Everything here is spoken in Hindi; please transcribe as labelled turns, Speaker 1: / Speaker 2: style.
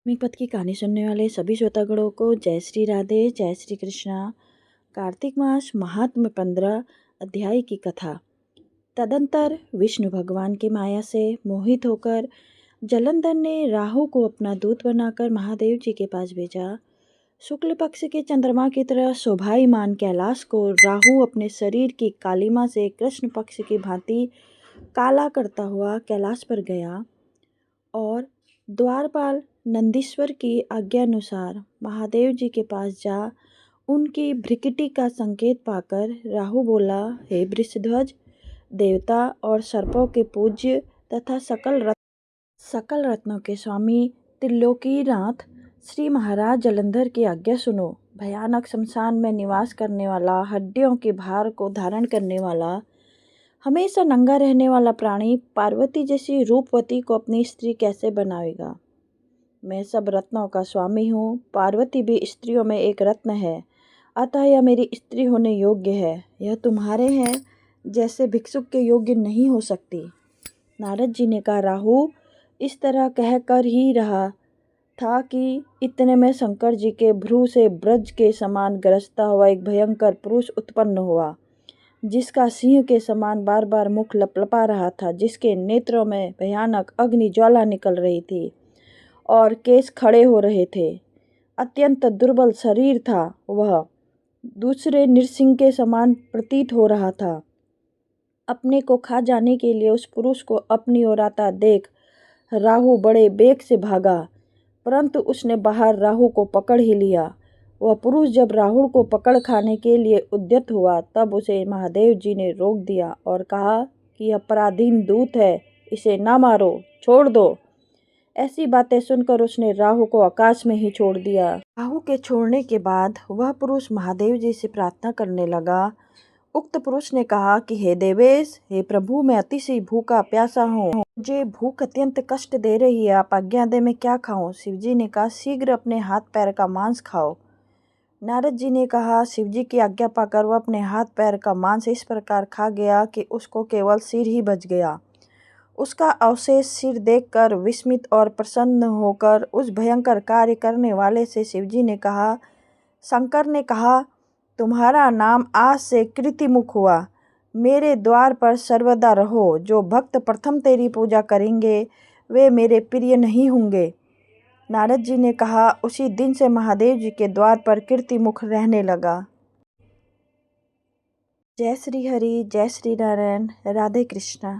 Speaker 1: धार्मिक पथ की कहानी सुनने वाले सभी श्रोतागणों को जय श्री राधे, जय श्री कृष्णा। कार्तिक मास महात्म्य 15 अध्याय की कथा। तदंतर विष्णु भगवान की माया से मोहित होकर जलंधर ने राहु को अपना दूत बनाकर महादेव जी के पास भेजा। शुक्ल पक्ष के चंद्रमा की तरह शोभायमान कैलाश को राहु अपने शरीर की कालिमा से कृष्ण पक्ष की भांति काला करता हुआ कैलाश पर गया और द्वारपाल नंदीश्वर की आज्ञानुसार महादेव जी के पास जा उनकी भ्रिकुटी का संकेत पाकर राहु बोला, हे वृषध्वज, देवता और सर्पों के पूज्य तथा सकल रत्नों के स्वामी त्रिलोकीनाथ श्री महाराज जलंधर की आज्ञा सुनो। भयानक शमशान में निवास करने वाला, हड्डियों के भार को धारण करने वाला, हमेशा नंगा रहने वाला प्राणी पार्वती जैसी रूपवती को अपनी स्त्री कैसे बनाएगा। मैं सब रत्नों का स्वामी हूँ। पार्वती भी स्त्रियों में एक रत्न है, अतः यह मेरी स्त्री होने योग्य है। यह तुम्हारे हैं जैसे भिक्षुक के योग्य नहीं हो सकती। नारद जी ने कहा, राहु इस तरह कहकर ही रहा था कि इतने में शंकर जी के भ्रू से ब्रज के समान गरजता हुआ एक भयंकर पुरुष उत्पन्न हुआ, जिसका सिंह के समान बार बार मुख लपलपा रहा था, जिसके नेत्रों में भयानक अग्नि ज्वाला निकल रही थी और केश खड़े हो रहे थे। अत्यंत दुर्बल शरीर था वह, दूसरे नृसिंह के समान प्रतीत हो रहा था। अपने को खा जाने के लिए उस पुरुष को अपनी ओर आता देख राहु बड़े बेग से भागा, परंतु उसने बाहर राहु को पकड़ ही लिया। वह पुरुष जब राहु को पकड़ खाने के लिए उद्यत हुआ, तब उसे महादेव जी ने रोक दिया और कहा कि यह पराधीन दूत है, इसे ना मारो, छोड़ दो। ऐसी बातें सुनकर उसने राहु को आकाश में ही छोड़ दिया। राहु के छोड़ने के बाद वह पुरुष महादेव जी से प्रार्थना करने लगा। उक्त पुरुष ने कहा कि हे देवेश, हे प्रभु, मैं अतिशय भूखा प्यासा हूँ, मुझे भूख अत्यंत कष्ट दे रही है, आप आज्ञा दे मैं क्या खाऊं। शिवजी ने कहा, शीघ्र अपने हाथ पैर का मांस खाओ। नारद जी ने कहा, शिवजी की आज्ञा पाकर वह अपने हाथ पैर का मांस इस प्रकार खा गया कि उसको केवल सिर ही बच गया। उसका अवशेष सिर देखकर विस्मित और प्रसन्न होकर उस भयंकर कार्य करने वाले से शिवजी ने कहा, शंकर ने कहा, तुम्हारा नाम आज से कृतिमुख हुआ। मेरे द्वार पर सर्वदा रहो। जो भक्त प्रथम तेरी पूजा करेंगे वे मेरे प्रिय नहीं होंगे। नारद जी ने कहा, उसी दिन से महादेव जी के द्वार पर कृतिमुख रहने लगा। जय श्री हरि, जय श्री नारायण, राधे कृष्णा।